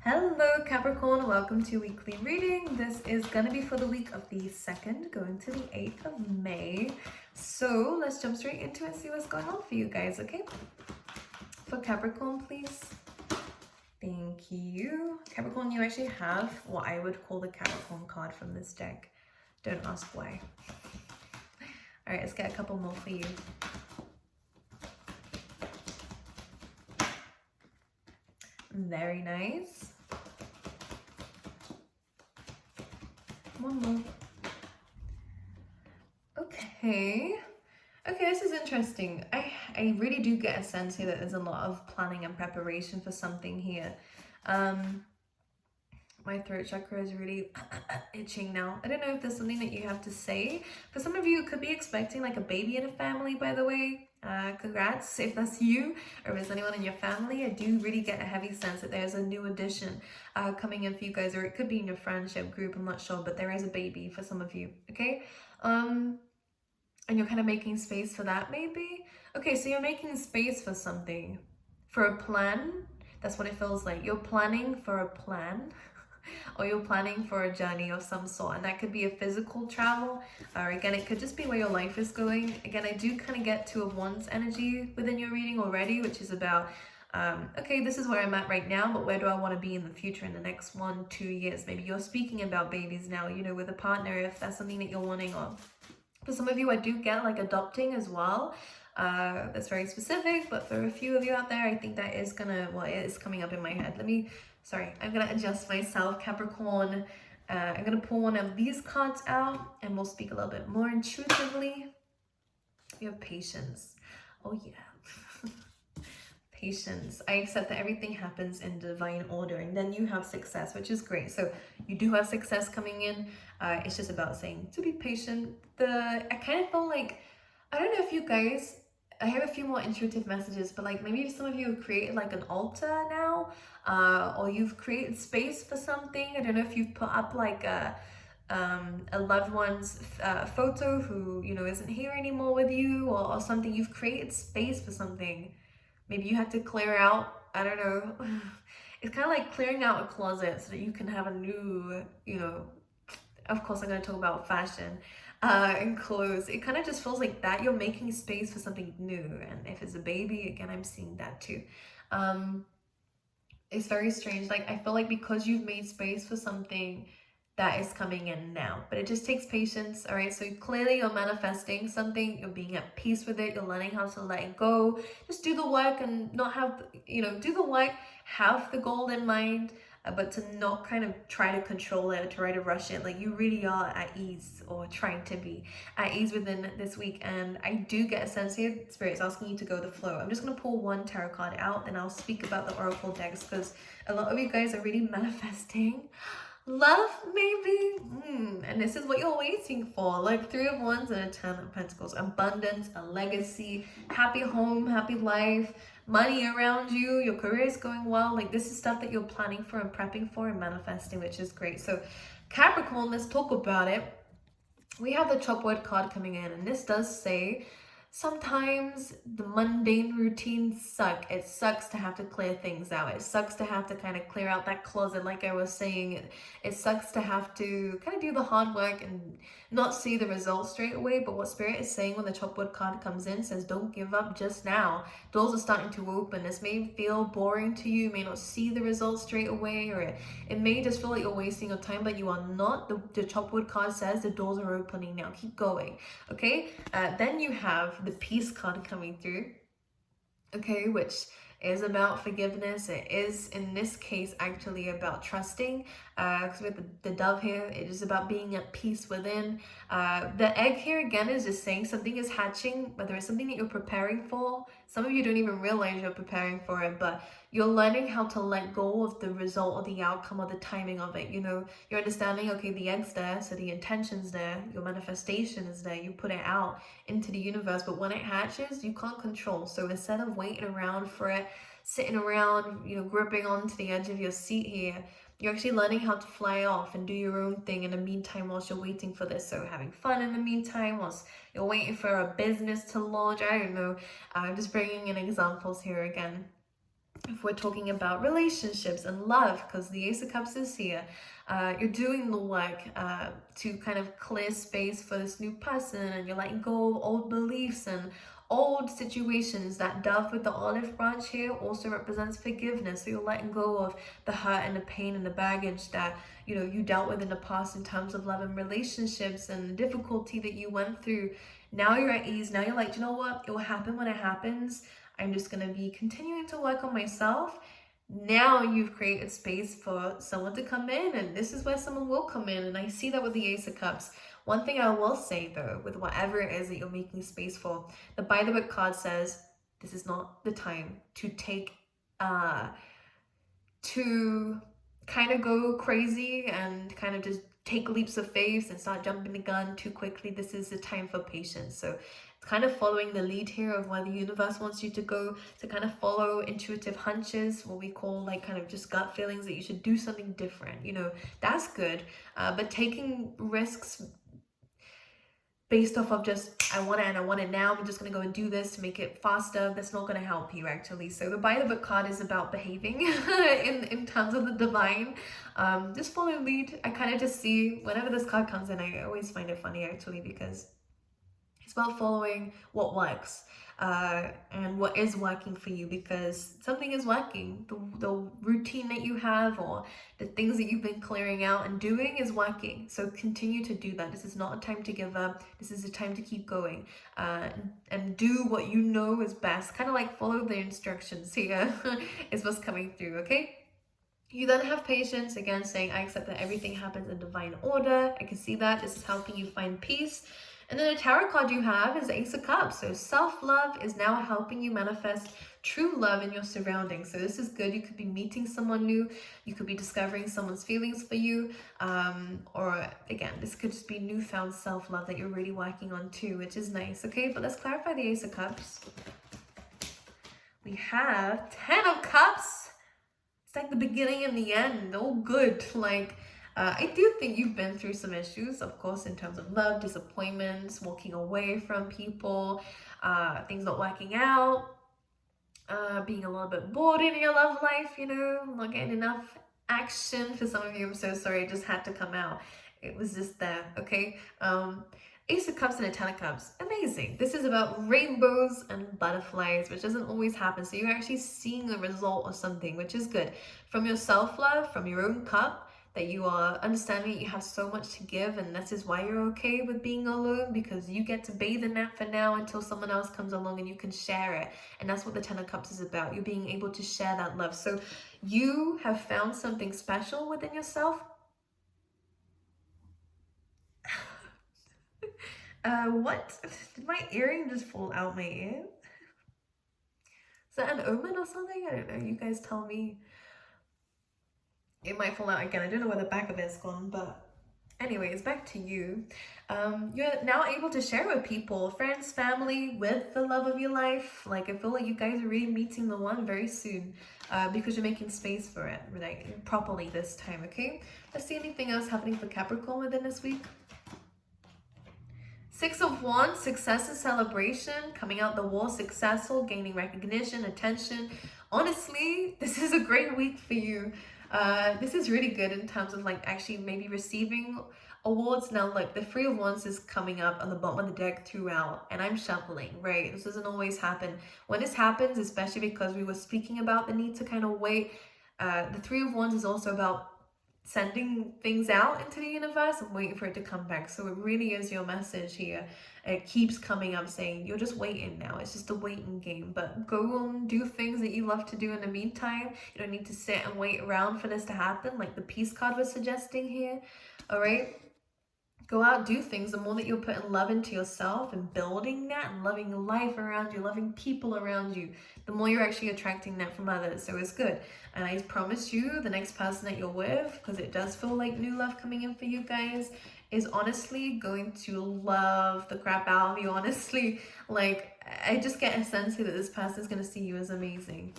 Hello Capricorn, welcome to weekly reading. This is going to be for the week of the 2nd going to the 8th of May. So let's jump straight into it and see what's going on for you guys, okay? For Capricorn, please. Thank you. Capricorn, you actually have what I would call the Capricorn card from this deck. Don't ask why. All right, let's get a couple more for you. Very nice. One more. Okay, this is interesting. I really do get a sense here that there's a lot of planning and preparation for something here. My throat chakra is really itching now. I don't know if there's something that you have to say. For some of you, it could be expecting like a baby in a family, by the way. Congrats if that's you, or if it's anyone in your family. I do really get a heavy sense that there's a new addition coming in for you guys, or it could be in your friendship group, I'm not sure, but there is a baby for some of you, okay? And you're kind of making space for that, maybe? Okay, so you're making space for something, for a plan. That's what it feels like. You're planning for a plan. Or you're planning for a journey of some sort, and that could be a physical travel, or again it could just be where your life is going. Again, I do kind of get Two of Wands energy within your reading already, which is about okay, this is where I'm at right now, but where do I want to be in the future, in the next 1-2 years? Maybe you're speaking about babies now, you know, with a partner, if that's something that you're wanting. Or for some of you, I do get like adopting as well. That's very specific, but for a few of you out there, I think that is gonna, well, it is coming up in my head. I'm gonna adjust myself, Capricorn. I'm gonna pull one of these cards out and we'll speak a little bit more intuitively. You have patience. Oh yeah. Patience. I accept that everything happens in divine order, and then you have success, which is great. So you do have success coming in. It's just about saying to be patient. I kind of feel like, I don't know if you guys, I have a few more intuitive messages, but like maybe some of you have created like an altar now, or you've created space for something. I don't know if you've put up like a loved one's photo who, you know, isn't here anymore with you, or something. You've created space for something. Maybe you had to clear out, I don't know. It's kind of like clearing out a closet so that you can have a new, you know, of course I'm going to talk about fashion and clothes. It kind of just feels like that. You're making space for something new. And if it's a baby, again, I'm seeing that too. It's very strange. Like, I feel like because you've made space for something, that is coming in now, but it just takes patience. All right, so clearly you're manifesting something, you're being at peace with it, you're learning how to let it go. Just do the work and not have, you know, do the work, have the goal in mind, but to not kind of try to control it or try to rush it. Like, you really are at ease, or trying to be at ease within this week. And I do get a sense here, Spirit's asking you to go with the flow. I'm just going to pull one tarot card out, and I'll speak about the oracle decks, because a lot of you guys are really manifesting love, maybe, and this is what you're waiting for. Like Three of Wands and a Ten of Pentacles. Abundance, a legacy, happy home, happy life, money around you, your career is going well. Like, this is stuff that you're planning for and prepping for and manifesting, which is great. So Capricorn, let's talk about it. We have the Chopwood card coming in, and this does say sometimes the mundane routines suck. It sucks to have to clear things out. It sucks to have to kind of clear out that closet, like I was saying. It sucks to have to kind of do the hard work and not see the results straight away. But what Spirit is saying when the Chopwood card comes in says, don't give up just now. Doors are starting to open. This may feel boring to you. You may not see the results straight away, or it may just feel like you're wasting your time, but you are not. The Chopwood card says the doors are opening now. Keep going, okay? Then you have the Peace card coming through, okay, which is about forgiveness. It is, in this case, actually about trusting, because with the dove here, it is about being at peace within. The egg here, again, is just saying something is hatching, whether it's something that you're preparing for. Some of you don't even realize you're preparing for it, but you're learning how to let go of the result or the outcome or the timing of it. You know, you're understanding, okay, the egg's there, so the intention's there, your manifestation is there, you put it out into the universe, but when it hatches, you can't control. So instead of waiting around for it, sitting around, you know, gripping onto the edge of your seat here, you're actually learning how to fly off and do your own thing in the meantime whilst you're waiting for this. So having fun in the meantime whilst you're waiting for a business to launch. I don't know. I'm just bringing in examples here again. if we're talking about relationships and love, because the Ace of Cups is here, you're doing the work to kind of clear space for this new person, and you're letting go of old beliefs and old situations. That dove with the olive branch here also represents forgiveness. So you're letting go of the hurt and the pain and the baggage that you dealt with in the past in terms of love and relationships and the difficulty that you went through. Now you're at ease. Now you're like, you know what? It will happen when it happens. I'm just going to be continuing to work on myself. Now you've created space for someone to come in, and this is where someone will come in. And I see that with the Ace of Cups. One thing I will say though, with whatever it is that you're making space for, the By the Book card says this is not the time to take to kind of go crazy and kind of just take leaps of faith and start jumping the gun too quickly. This is the time for patience. So it's kind of following the lead here of where the universe wants you to go, to kind of follow intuitive hunches, what we call like kind of just gut feelings that you should do something different. That's good. But taking risks based off of just, I want it and I want it now, I'm just going to go and do this to make it faster, that's not going to help you actually. So the By the Book card is about behaving in terms of the divine. Just follow lead. I kind of just see, whenever this card comes in, I always find it funny actually, because it's about following what works and what is working for you, because something is working. The routine that you have, or the things that you've been clearing out and doing, is working. So continue to do that. This is not a time to give up. This is a time to keep going and do what you know is best. Kind of like follow the instructions here is what's coming through, okay? You then have patience, again saying, I accept that everything happens in divine order. I can see that. This is helping you find peace. And then the tarot card you have is Ace of Cups. So self-love is now helping you manifest true love in your surroundings. So this is good. You could be meeting someone new. You could be discovering someone's feelings for you. Or again, this could just be newfound self-love that you're really working on too, which is nice. Okay, but let's clarify the Ace of Cups. We have 10 of Cups. It's like the beginning and the end. Oh, good. Like, I do think you've been through some issues, of course, in terms of love, disappointments, walking away from people, things not working out, being a little bit bored in your love life, not getting enough action. For some of you, I'm so sorry, it just had to come out. It was just there, okay? Ace of Cups and a 10 of Cups, amazing. This is about rainbows and butterflies, which doesn't always happen. So you're actually seeing the result of something, which is good. From your self-love, from your own cup, that you are understanding that you have so much to give, and this is why you're okay with being alone, because you get to bathe in that for now until someone else comes along and you can share it. And that's what the 10 of Cups is about. You're being able to share that love. So you have found something special within yourself. What? Did my earring just fall out my ear? Is that an omen or something? I don't know. You guys tell me. It might fall out again. I don't know where the back of it's gone, but anyways, back to you. You're now able to share with people, friends, family, with the love of your life. Like, I feel like you guys are really meeting the one very soon because you're making space for it, like, properly this time, okay? Let's see anything else happening for Capricorn within this week. 6 of Wands, success and celebration, coming out the wall, successful, gaining recognition, attention. Honestly, this is a great week for you. This is really good in terms of like actually maybe receiving awards. Now look, the 3 of Wands is coming up on the bottom of the deck throughout, and I'm shuffling, right? This doesn't always happen. When this happens, especially because we were speaking about the need to kind of wait, the 3 of Wands is also about sending things out into the universe and waiting for it to come back. So it really is your message here. It keeps coming up saying you're just waiting now. It's just a waiting game, but go and do things that you love to do in the meantime. You don't need to sit and wait around for this to happen, like the peace card was suggesting here. All right, go out, do things. The more that you're putting love into yourself and building that and loving life around you, loving people around you, the more you're actually attracting that from others. So it's good. And I promise you, the next person that you're with, because it does feel like new love coming in for you guys, is honestly going to love the crap out of you. Honestly, like, I just get a sense here that this person is going to see you as amazing.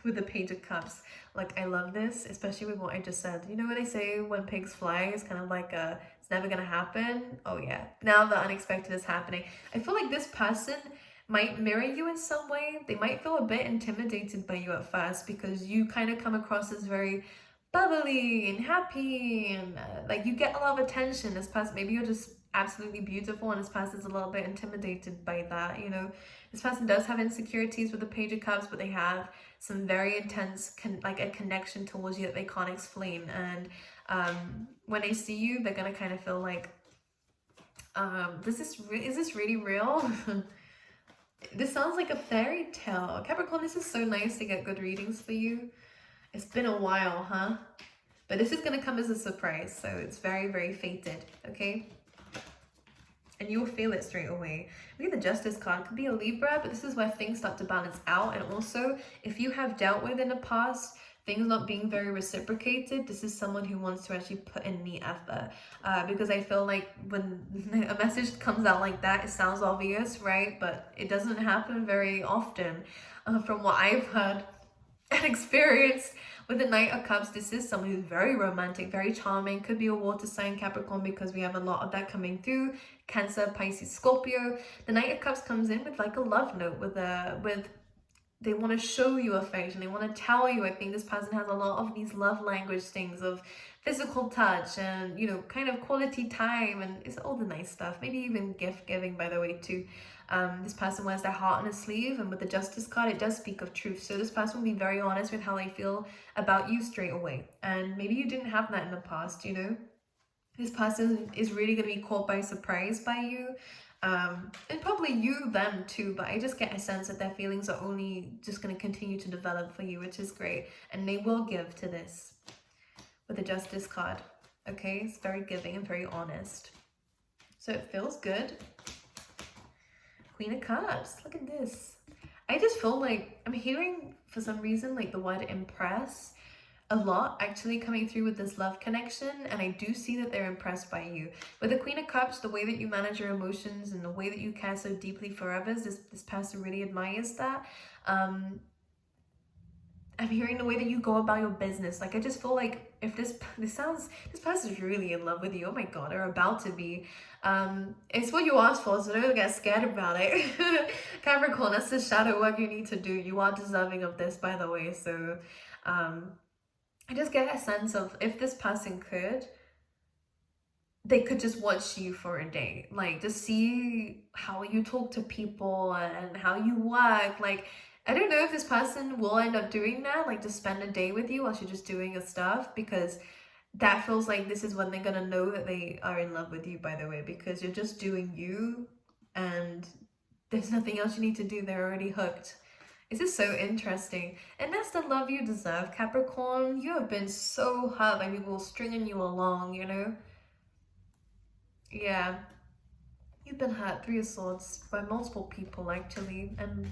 With the Page of Cups, like, I love this, especially with what I just said. You know what they say, when pigs fly, it's kind of like it's never gonna happen. Oh yeah, now the unexpected is happening. I feel like this person might mirror you in some way. They might feel a bit intimidated by you at first because you kind of come across as very bubbly and happy, and like you get a lot of attention. This person, maybe you're just absolutely beautiful, and this person's a little bit intimidated by that, you know. This person does have insecurities with the Page of Cups, but they have some very intense like a connection towards you that they can't explain. And when they see you, they're gonna kind of feel like, is this really real? This sounds like a fairy tale. Capricorn, this is so nice to get good readings for you. It's been a while, huh? But this is going to come as a surprise, so it's very, very fated, okay? And you will feel it straight away. Look at the Justice card. It could be a Libra, but this is where things start to balance out. And also, if you have dealt with in the past things not being very reciprocated, this is someone who wants to actually put in the effort. Because I feel like when a message comes out like that, it sounds obvious, right? But it doesn't happen very often. From what I've heard and experienced with the Knight of Cups, this is someone who's very romantic, very charming. Could be a water sign, Capricorn, because we have a lot of that coming through. Cancer, Pisces, Scorpio. The Knight of Cups comes in with like a love note, with they want to show you affection. They want to tell you. I think this person has a lot of these love language things of physical touch and, you know, kind of quality time, and it's all the nice stuff. Maybe even gift giving, by the way, too. This person wears their heart on a sleeve, and with the Justice card, it does speak of truth. So this person will be very honest with how they feel about you straight away. And maybe you didn't have that in the past, you know. This person is really going to be caught by surprise by you. And probably you them too, but I just get a sense that their feelings are only just going to continue to develop for you, which is great. And they will give to this with the Justice card. Okay, it's very giving and very honest. So it feels good. Queen of Cups, look at this. I just feel like I'm hearing, for some reason, like the word impress a lot actually coming through with this love connection, and I do see that they're impressed by you. With the Queen of Cups, the way that you manage your emotions and the way that you care so deeply for others, this person really admires that. I'm hearing the way that you go about your business. Like, I just feel like if this person's really in love with you. Oh my god, or about to be. It's what you asked for, so don't get scared about it. Capricorn, that's the shadow work you need to do. You are deserving of this, by the way. So I just get a sense of, if this person could, they could just watch you for a day, like just see how you talk to people and how you work. Like, I don't know if this person will end up doing that, like just spend a day with you while you're just doing your stuff, because that feels like this is when they're gonna know that they are in love with you, by the way, because you're just doing you and there's nothing else you need to do. They're already hooked. This is so interesting. And that's the love you deserve, Capricorn. You have been so hurt by people stringing you along, you know? Yeah. You've been hurt, Three of Swords, by multiple people, actually. And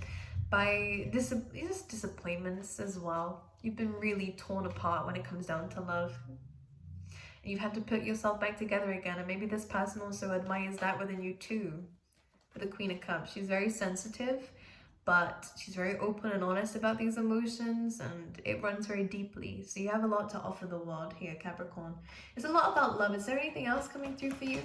by just disappointments as well. You've been really torn apart when it comes down to love. And you've had to put yourself back together again. And maybe this person also admires that within you too. With the Queen of Cups, she's very sensitive, but she's very open and honest about these emotions, and it runs very deeply. So you have a lot to offer the world here, Capricorn. It's a lot about love. Is there anything else coming through for you?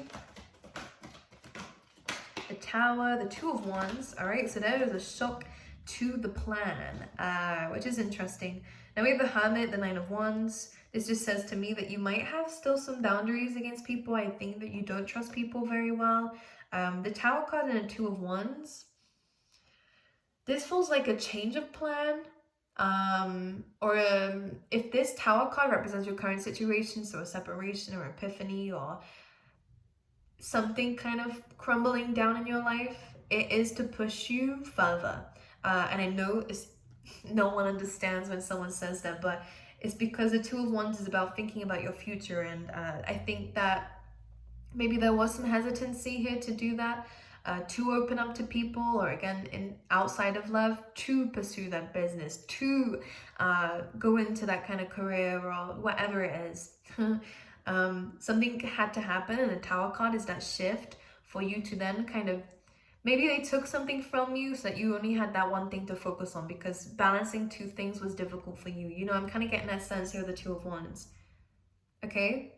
The Tower, the Two of Wands. All right, so there is a shock to the plan, which is interesting. Now we have the Hermit, the Nine of Wands. This just says to me that you might have still some boundaries against people. I think that you don't trust people very well. The Tower card and the Two of Wands. This feels like a change of plan, if this Tower card represents your current situation, so a separation or epiphany or something kind of crumbling down in your life, it is to push you further. And I know no one understands when someone says that, but it's because the Two of Wands is about thinking about your future, and I think that maybe there was some hesitancy here to do that. To open up to people, or again, outside of love, to pursue that business, to go into that kind of career or whatever it is. Something had to happen, and the Tower card is that shift for you to then kind of, maybe they took something from you so that you only had that one thing to focus on, because balancing two things was difficult for you. You know, I'm kind of getting that sense here, the Two of Wands. Okay?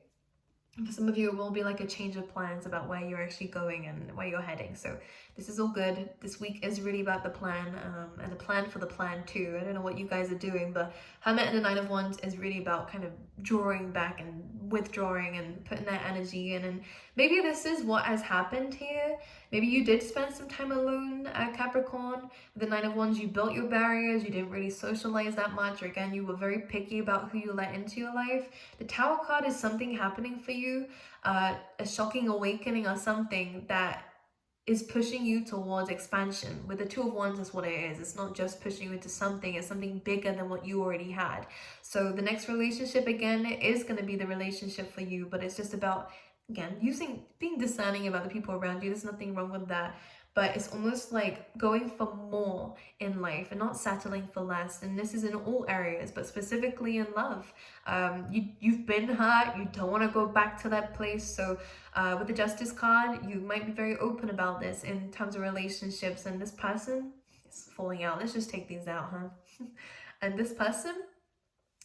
For some of you, it will be like a change of plans about where you're actually going and where you're heading. So this is all good. This week is really about the plan, and the plan for the plan too. I don't know what you guys are doing, but Hermit and the Nine of Wands is really about kind of drawing back and withdrawing and putting that energy in. And maybe this is what has happened here. Maybe you did spend some time alone, Capricorn. The Nine of Wands, you built your barriers, you didn't really socialize that much, or again, you were very picky about who you let into your life. The Tower card is something happening for you, a shocking awakening or something that is pushing you towards expansion. With the Two of Wands, is what it is. It's not just pushing you into something, it's something bigger than what you already had. So the next relationship, again, is going to be the relationship for you, but it's just about, again, being discerning about the people around you. There's nothing wrong with that, but it's almost like going for more in life and not settling for less. And this is in all areas, but specifically in love. You've been hurt, you don't want to go back to that place. So with the Justice card, you might be very open about this in terms of relationships, and this person is falling out. Let's just take these out, huh? And this person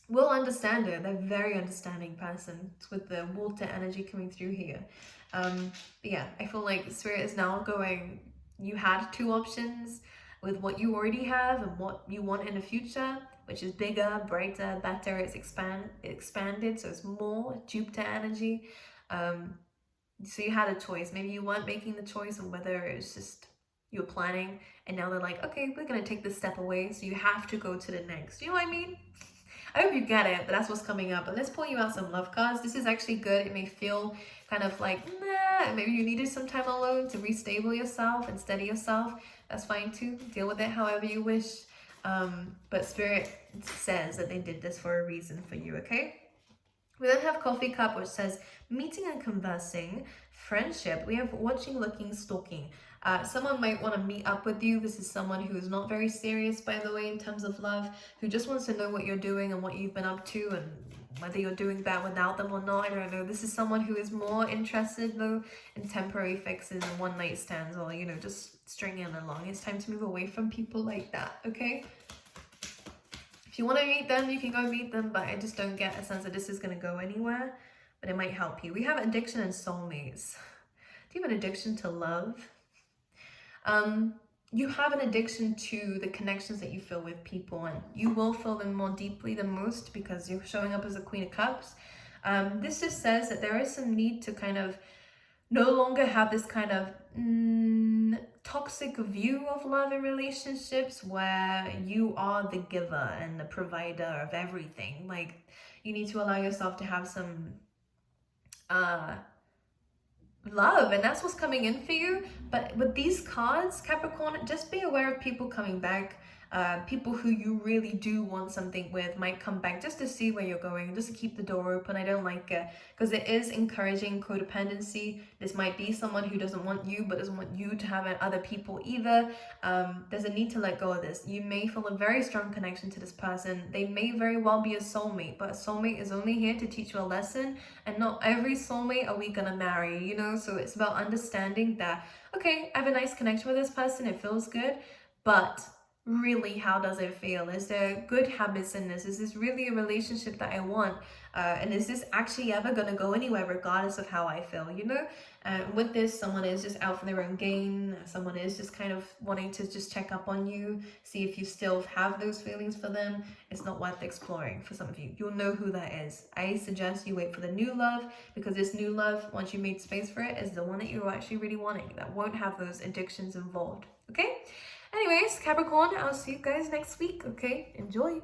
will understand it. They're a very understanding person with the water energy coming through here. But yeah, I feel like Spirit is now going, you had two options with what you already have and what you want in the future, which is bigger, brighter, better. It's expanded, so it's more Jupiter energy. So you had a choice. Maybe you weren't making the choice on whether it's just you're planning, and now they're like, okay, we're gonna take this step away, so you have to go to the next. You know what I mean? I hope you get it, but that's what's coming up. And let's pull you out some love cards. This is actually good. It may feel kind of like, nah, maybe you needed some time alone to restable yourself and steady yourself. That's fine too. Deal with it however you wish. But Spirit says that they did this for a reason for you, okay? We then have Coffee Cup, which says meeting and conversing, friendship. We have watching, looking, stalking. Someone might want to meet up with you. This is someone who is not very serious, by the way, in terms of love, who just wants to know what you're doing and what you've been up to and whether you're doing that without them or not. I don't know. This is someone who is more interested, though, in temporary fixes and one-night stands, or, you know, just stringing along. It's time to move away from people like that, okay? If you want to meet them, you can go meet them, but I just don't get a sense that this is going to go anywhere, but it might help you. We have addiction and soulmates. Do you have an addiction to love? You have an addiction to the connections that you feel with people, and you will feel them more deeply than most because you're showing up as a Queen of Cups. This just says that there is some need to kind of no longer have this kind of toxic view of love and relationships where you are the giver and the provider of everything. Like, you need to allow yourself to have some love, and that's what's coming in for you. But with these cards, Capricorn, just be aware of people coming back. People who you really do want something with might come back just to see where you're going, just to keep the door open. I don't like it because it is encouraging codependency. This might be someone who doesn't want you but doesn't want you to have other people either. There's a need to let go of this. You may feel a very strong connection to this person. They may very well be a soulmate, but a soulmate is only here to teach you a lesson, and not every soulmate are we gonna marry, you know? So it's about understanding that, okay, I have a nice connection with this person, it feels good, but really, how does it feel? Is there good habits in this? Is this really a relationship that I want? And is this actually ever going to go anywhere regardless of how I feel, you know? With this, someone is just out for their own gain. Someone is just kind of wanting to just check up on you, see if you still have those feelings for them. It's not worth exploring for some of you. You'll know who that is. I suggest you wait for the new love, because this new love, once you made space for it, is the one that you're actually really wanting, that won't have those addictions involved, okay? Anyways, Capricorn, I'll see you guys next week, okay? Enjoy!